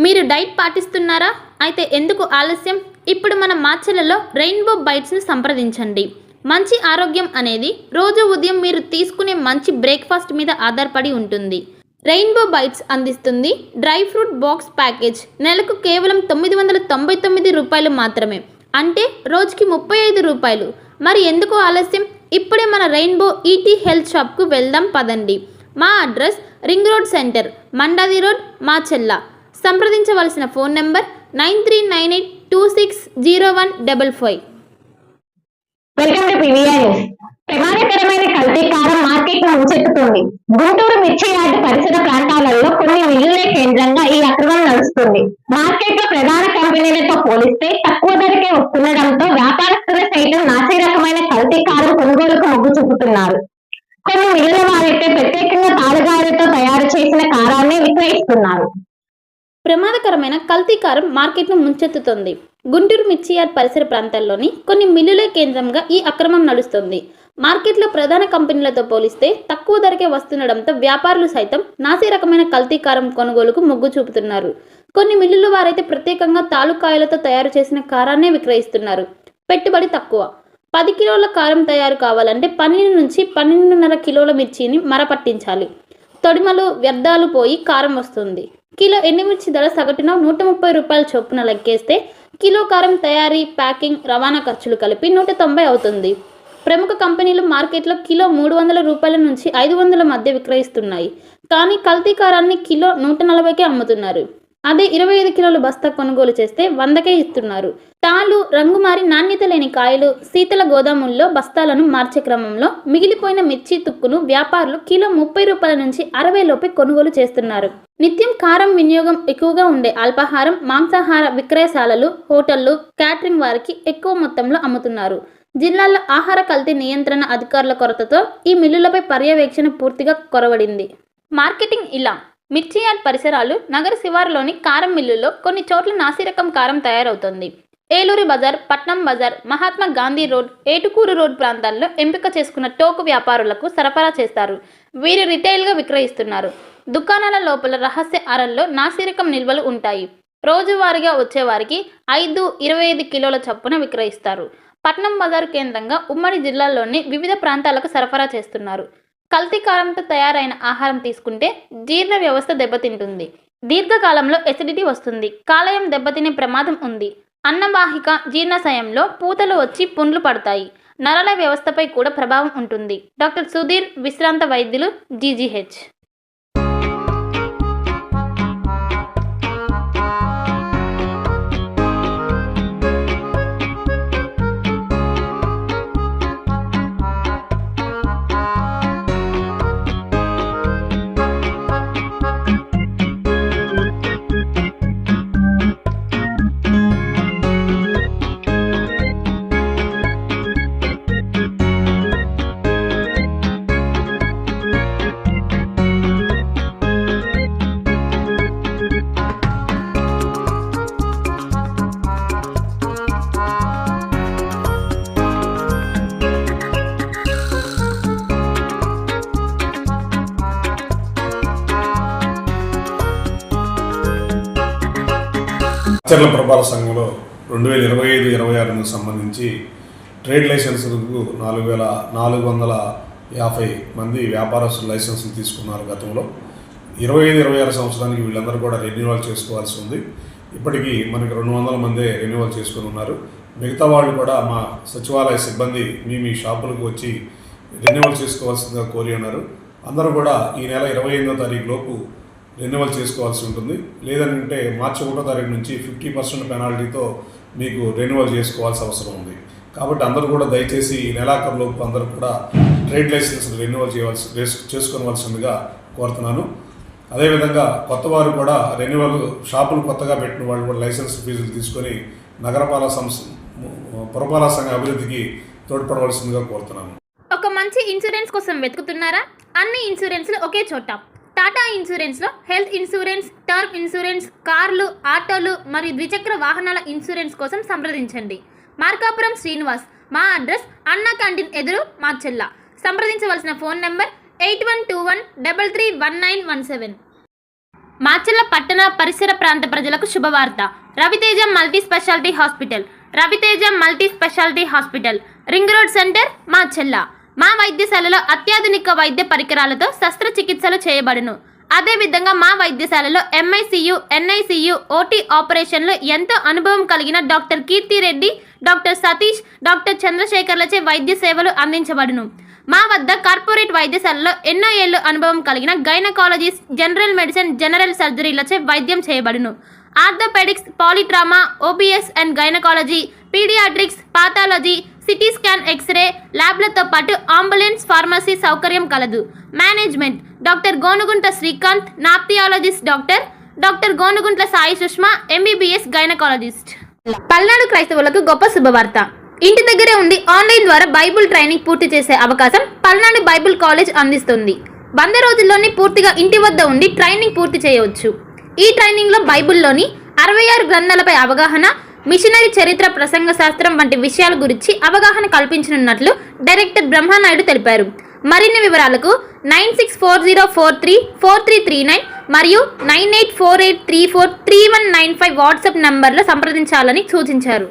మీరు డైట్ పాటిస్తున్నారా? అయితే ఎందుకు ఆలస్యం? ఇప్పుడు మన మాచెలలో రెయిన్బో బైట్స్ని సంప్రదించండి. మంచి ఆరోగ్యం అనేది రోజు ఉదయం మీరు తీసుకునే మంచి బ్రేక్ఫాస్ట్ మీద ఆధారపడి ఉంటుంది. రెయిన్బో బైట్స్ అందిస్తుంది డ్రై ఫ్రూట్ బాక్స్ ప్యాకేజ్. నెలకు కేవలం రూ. 999 మాత్రమే, అంటే రోజుకి రూ. 35. మరి ఎందుకు ఆలస్యం? ఇప్పుడే మన రెయిన్బో ఈటీ హెల్త్ షాప్కు వెళ్దాం పదండి. మా address ring road centre, Mandadi road, Macherla. సంప్రదించవలసిన phone number 9398260155. Welcome to PVR news. ప్రమాదకరమైన కల్తీ కారం మార్కెట్ ను ముంచెత్తుతోంది. గుంటూరు మిర్చి యార్డు పరిసర ప్రాంతాలలో కొన్ని మిల్లులే కేంద్రంగా ఈ అక్రమం నడుస్తుంది. మార్కెట్ లో ప్రధాన కంపెనీలతో పోలిస్తే తక్కువ ధరకే వస్తుండటంతో వ్యాపారస్తులు సైతం నాసి రకమైన కల్తీ కారం కొనుగోలుకు మొగ్గు చూపుతున్నారు. కొన్ని మిల్లుల వారైతే ప్రత్యేకంగా తాలుగాయలతో తయారు చేసిన కారాన్ని విక్రయిస్తున్నారు. ప్రమాదకరమైన కల్తీ కారం మార్కెట్ను ముంచెత్తుతోంది. గుంటూరు మిర్చి యార్డ్ పరిసర ప్రాంతాల్లోని కొన్ని మిల్లులే కేంద్రంగా ఈ అక్రమం నడుస్తుంది. మార్కెట్లో ప్రధాన కంపెనీలతో పోలిస్తే తక్కువ ధరకే వస్తుండడంతో వ్యాపారులు సైతం నాసి రకమైన కల్తీ కారం కొనుగోలుకు మొగ్గు చూపుతున్నారు. కొన్ని మిల్లుల వారైతే ప్రత్యేకంగా తాలుకాయలతో తయారు చేసిన కారాన్నే విక్రయిస్తున్నారు. పెట్టుబడి తక్కువ. 10 కిలోల కారం తయారు కావాలంటే 12 నుంచి 12.5 కిలోల మిర్చిని మరపట్టించాలి. తొడిమలు వ్యర్థాలు పోయి కారం వస్తుంది. కిలో ఎండుమిర్చి ధర సగటున రూ. 130 చొప్పున లెక్కేస్తే కిలో కారం తయారీ, ప్యాకింగ్, రవాణా ఖర్చులు కలిపి 190 అవుతుంది. ప్రముఖ కంపెనీలు మార్కెట్లో కిలో రూ. 300 నుంచి 500 మధ్య విక్రయిస్తున్నాయి. కానీ కల్తీ కారాన్ని కిలో 140కే అమ్ముతున్నారు. అదే 25 కిలోల బస్తా కొనుగోలు చేస్తే 100కే ఇస్తున్నారు. తాలు, రంగు మారి నాణ్యత లేని కాయలు శీతల గోదాముల్లో బస్తాలను మార్చే క్రమంలో మిగిలిపోయిన మిర్చి తుక్కును వ్యాపారులు కిలో రూ. 30 నుంచి 60 లోపే కొనుగోలు చేస్తున్నారు. నిత్యం కారం వినియోగం ఎక్కువగా ఉండే అల్పాహారం, మాంసాహార విక్రయశాలలు, హోటళ్లు, క్యాటరింగ్ వారికి ఎక్కువ మొత్తంలో అమ్ముతున్నారు. జిల్లాలో ఆహార కల్తీ నియంత్రణ అధికారుల కొరతతో ఈ మిల్లులపై పర్యవేక్షణ పూర్తిగా కొరవడింది. మార్కెటింగ్ ఇలా: మిర్చి యార్డ్ పరిసరాలు, నగర శివారులోని కారం మిల్లుల్లో కొన్ని చోట్ల నాసిరకం కారం తయారవుతోంది. ఏలూరు బజార్, పట్నం బజార్, మహాత్మా గాంధీ రోడ్, ఏటుకూరు రోడ్ ప్రాంతాల్లో ఎంపిక చేసుకున్న టోకు వ్యాపారులకు సరఫరా చేస్తారు. వీరు రిటైల్గా విక్రయిస్తున్నారు. దుకాణాల లోపల రహస్య అరల్లో నాసిరకం నిల్వలు ఉంటాయి. రోజువారీగా వచ్చేవారికి 5-25 కిలోల చొప్పున విక్రయిస్తారు. పట్నం బజారు కేంద్రంగా ఉమ్మడి జిల్లాల్లోని వివిధ ప్రాంతాలకు సరఫరా చేస్తున్నారు. కల్తీ కారంతో తయారైన ఆహారం తీసుకుంటే జీర్ణ వ్యవస్థ దెబ్బతింటుంది. దీర్ఘకాలంలో ఎసిడిటీ వస్తుంది. కాలేయం దెబ్బతినే ప్రమాదం ఉంది. అన్నవాహిక, జీర్ణాశయంలో పూతలు వచ్చి పుండ్లు పడతాయి. నరాల వ్యవస్థపై కూడా ప్రభావం ఉంటుంది. డాక్టర్ సుధీర్, విశ్రాంత వైద్యులు, జీజీహెచ్. చర్ల ప్రభావ సంఘంలో 2025-26కు సంబంధించి ట్రేడ్ లైసెన్సులకు 4450 మంది వ్యాపారస్తులు లైసెన్సులు తీసుకున్నారు. గతంలో 25-26 సంవత్సరానికి వీళ్ళందరూ కూడా రెన్యువల్ చేసుకోవాల్సి ఉంది. ఇప్పటికీ మనకి 200 మందే రెన్యువల్ చేసుకుని ఉన్నారు. మిగతా వాళ్ళు కూడా మా సచివాలయ సిబ్బంది మీ షాపులకు వచ్చి రెన్యువల్ చేసుకోవాల్సిందిగా కోరి ఉన్నారు. అందరూ కూడా ఈ నెల 28వ తారీఖు లోపు రెన్యువల్ చేసుకోవాల్సి ఉంటుంది. లేదంటే మార్చి 1వ తారీఖు నుంచి 50% పెనాల్టీతో మీకు రెన్యువల్ చేసుకోవాల్సిన అవసరం ఉంది. కాబట్టి అందరూ కూడా దయచేసి ఈ నెలాఖరులోపు అందరూ కూడా ట్రేడ్ లైసెన్స్ రెన్యువల్ చేసుకోవాల్సిందిగా కోరుతున్నాను. అదేవిధంగా కొత్త వారు కూడా రెన్యువల్ షాపులు కొత్తగా పెట్టిన వాళ్ళు కూడా లైసెన్స్ ఫీజులు తీసుకొని పురపాలక సంఘ అభివృద్ధికి తోడ్పడవలసిందిగా కోరుతున్నాను. ఒక మంచి ఇన్సూరెన్స్ కోసం వెతుకుతున్నారా? అన్ని ఇన్సూరెన్స్లు ఒకే చోట. టాటా ఇన్సూరెన్స్లో హెల్త్ ఇన్సూరెన్స్, టర్మ్ ఇన్సూరెన్స్, కార్లు, ఆటోలు మరియు ద్విచక్ర వాహనాల ఇన్సూరెన్స్ కోసం సంప్రదించండి. మార్కాపురం శ్రీనివాస్. మా అడ్రస్ అన్నా క్యాంటీన్ ఎదురు, మాచెల్ల. సంప్రదించవలసిన ఫోన్ నెంబర్ 8121331917. మాచర్ల పట్టణ పరిసర ప్రాంత ప్రజలకు శుభవార్త. Raviteja multi speciality hospital. Raviteja multi speciality hospital, ring road center, Macherla. మా వైద్యశాలలో అత్యాధునిక వైద్య పరికరాలతో శస్త్రచికిత్సలు చేయబడును. అదేవిధంగా మా వైద్యశాలలో MICU, NICU, OT ఆపరేషన్లు ఎంతో అనుభవం కలిగిన doctor Keerthi Reddy, doctor Satish, doctor చంద్రశేఖర్లచే వైద్య సేవలు అందించబడును. మా వద్ద కార్పొరేట్ వైద్యశాలలో ఎన్నో ఏళ్లు అనుభవం కలిగిన గైనకాలజిస్ట్, జనరల్ మెడిసిన్, జనరల్ సర్జరీలచే వైద్యం చేయబడును. Orthopaedics, polytrauma, OBS and gynaecology, paediatrics, pathology, CT scan, x-ray ల్యాబ్లతో పాటు అంబులెన్స్, ఫార్మసీ సౌకర్యం కలదు. Management doctor Gonuguntla Srikanth, ophthalmologist doctor Gonuguntla Sai Sushma, MBBS gynaecologist. Palnadu క్రైస్తవులకు గొప్ప శుభవార్త. ఇంటి దగ్గరే ఉండి ఆన్లైన్ ద్వారా బైబుల్ ట్రైనింగ్ పూర్తి చేసే అవకాశం పల్నాడు బైబుల్ కాలేజ్ అందిస్తుంది. 100 రోజుల్లోనే పూర్తిగా ఇంటి వద్ద ఉండి ట్రైనింగ్ పూర్తి చేయవచ్చు. ఈ ట్రైనింగ్లో బైబుల్లోని 66 గ్రంథాలపై అవగాహన, మిషనరీ చరిత్ర, ప్రసంగ శాస్త్రం వంటి విషయాల గురించి అవగాహన కల్పించనున్నట్లు డైరెక్టర్ బ్రహ్మనాయుడు తెలిపారు. మరిన్ని వివరాలకు 9640434339 మరియు 9848343195 వాట్సాప్ నంబర్లో సంప్రదించాలని సూచించారు.